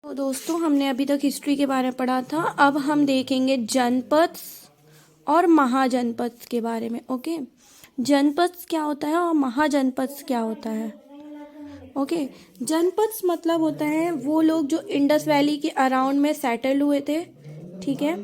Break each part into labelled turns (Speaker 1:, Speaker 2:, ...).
Speaker 1: तो दोस्तों हमने अभी तक हिस्ट्री के बारे में पढ़ा था। अब हम देखेंगे जनपद और महाजनपद के बारे में। ओके, जनपद क्या होता है और महाजनपद क्या होता है। ओके, जनपद मतलब होता है वो लोग जो इंडस वैली के अराउंड में सेटल हुए थे, ठीक है,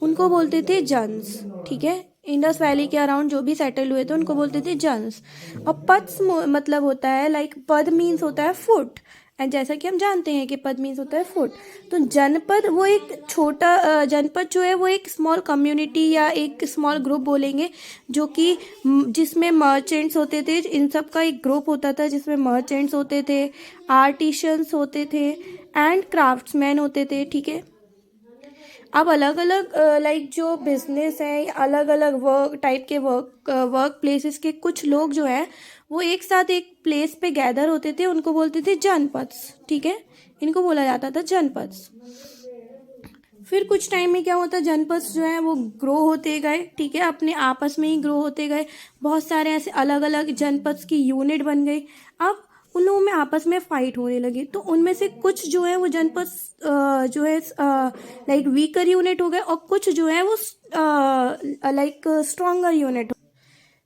Speaker 1: उनको बोलते थे जन्स। ठीक है, इंडस वैली के अराउंड जो भी सेटल हुए थे उनको बोलते थे जन्स। और पद्स मतलब होता है लाइक पद मीन्स होता है फुट, एंड जैसा कि हम जानते हैं कि पद मीन्स होता है फुट। तो जनपद वो एक छोटा जनपद जो है वो एक स्मॉल कम्युनिटी या एक स्मॉल ग्रुप बोलेंगे जो कि जिसमें मर्चेंट्स होते थे। इन सब का एक ग्रुप होता था जिसमें मर्चेंट्स होते थे, आर्टिशंस होते थे एंड क्राफ्ट्समैन होते थे। ठीक है, अब अलग अलग लाइक जो बिजनेस है, अलग अलग वर्क टाइप के वर्क प्लेसेस के कुछ लोग जो है वो एक साथ एक प्लेस पे गैदर होते थे, उनको बोलते थे जनपद्स। ठीक है, इनको बोला जाता था जनपद्स। फिर कुछ टाइम में क्या होता है, जनपद्स जो है वो ग्रो होते गए। ठीक है, अपने आपस में ही ग्रो होते गए, बहुत सारे ऐसे अलग अलग जनपद्स की यूनिट बन गई। अब उन लोगों में आपस में फाइट होने लगी, तो उनमें से कुछ जो है वो जनपद जो है लाइक वीकर यूनिट हो गए और कुछ जो है वो लाइक स्ट्रॉन्गर यूनिट।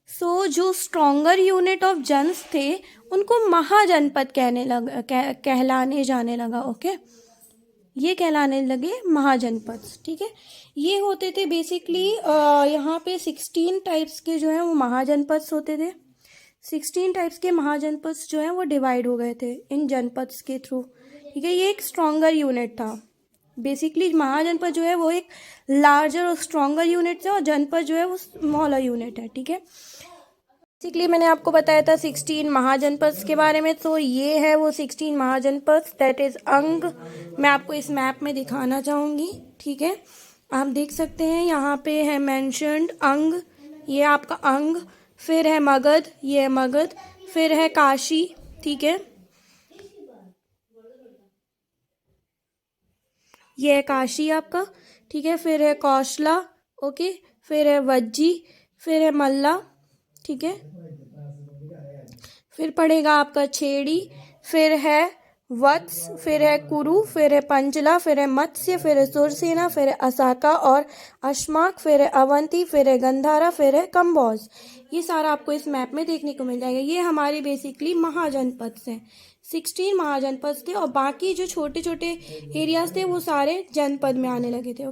Speaker 1: सो जो स्ट्रॉन्गर यूनिट ऑफ जन्स थे उनको महाजनपद कहलाने जाने लगा। ओके, ये कहलाने लगे महाजनपद। ठीक है, ये होते थे बेसिकली यहाँ पे 16 टाइप्स के जो है वो महाजनपद होते थे। 16 टाइप्स के महाजनपद जो है वो डिवाइड हो गए थे इन जनपद्स के थ्रू। ठीक है, ये एक स्ट्रॉन्गर यूनिट था। बेसिकली महाजनपद जो है वो एक लार्जर और स्ट्रॉन्गर यूनिट है और जनपद जो है वो स्मॉलर यूनिट है। ठीक है, बेसिकली मैंने आपको बताया था 16 महाजनपद के बारे में। तो ये है वो 16 महाजनपद, दैट इज अंग। मैं आपको इस मैप में दिखाना चाहूँगी। ठीक है, आप देख सकते हैं यहाँ पे है मेंशन्ड अंग, ये आपका अंग। फिर है मगध, ये है मगध। फिर है काशी, ठीक है, ये है काशी आपका। ठीक है, फिर है कौशला, ओके, फिर है वज्जी, फिर है मल्ला। ठीक है, फिर पड़ेगा आपका छेड़ी, फिर है वत्स, फिर है कुरु, फिर है पंचला, फिर है मत्स्य, फिर है सुरसेना, फिर है असाका और अश्माक, फिर है अवंती, फिर है गंधारा, फिर है कंबोज। ये सारा आपको इस मैप में देखने को मिल जाएगा। ये हमारे बेसिकली महाजनपद हैं। 16 महाजनपद थे और बाकी जो छोटे छोटे एरियाज थे वो सारे जनपद में आने लगे थे।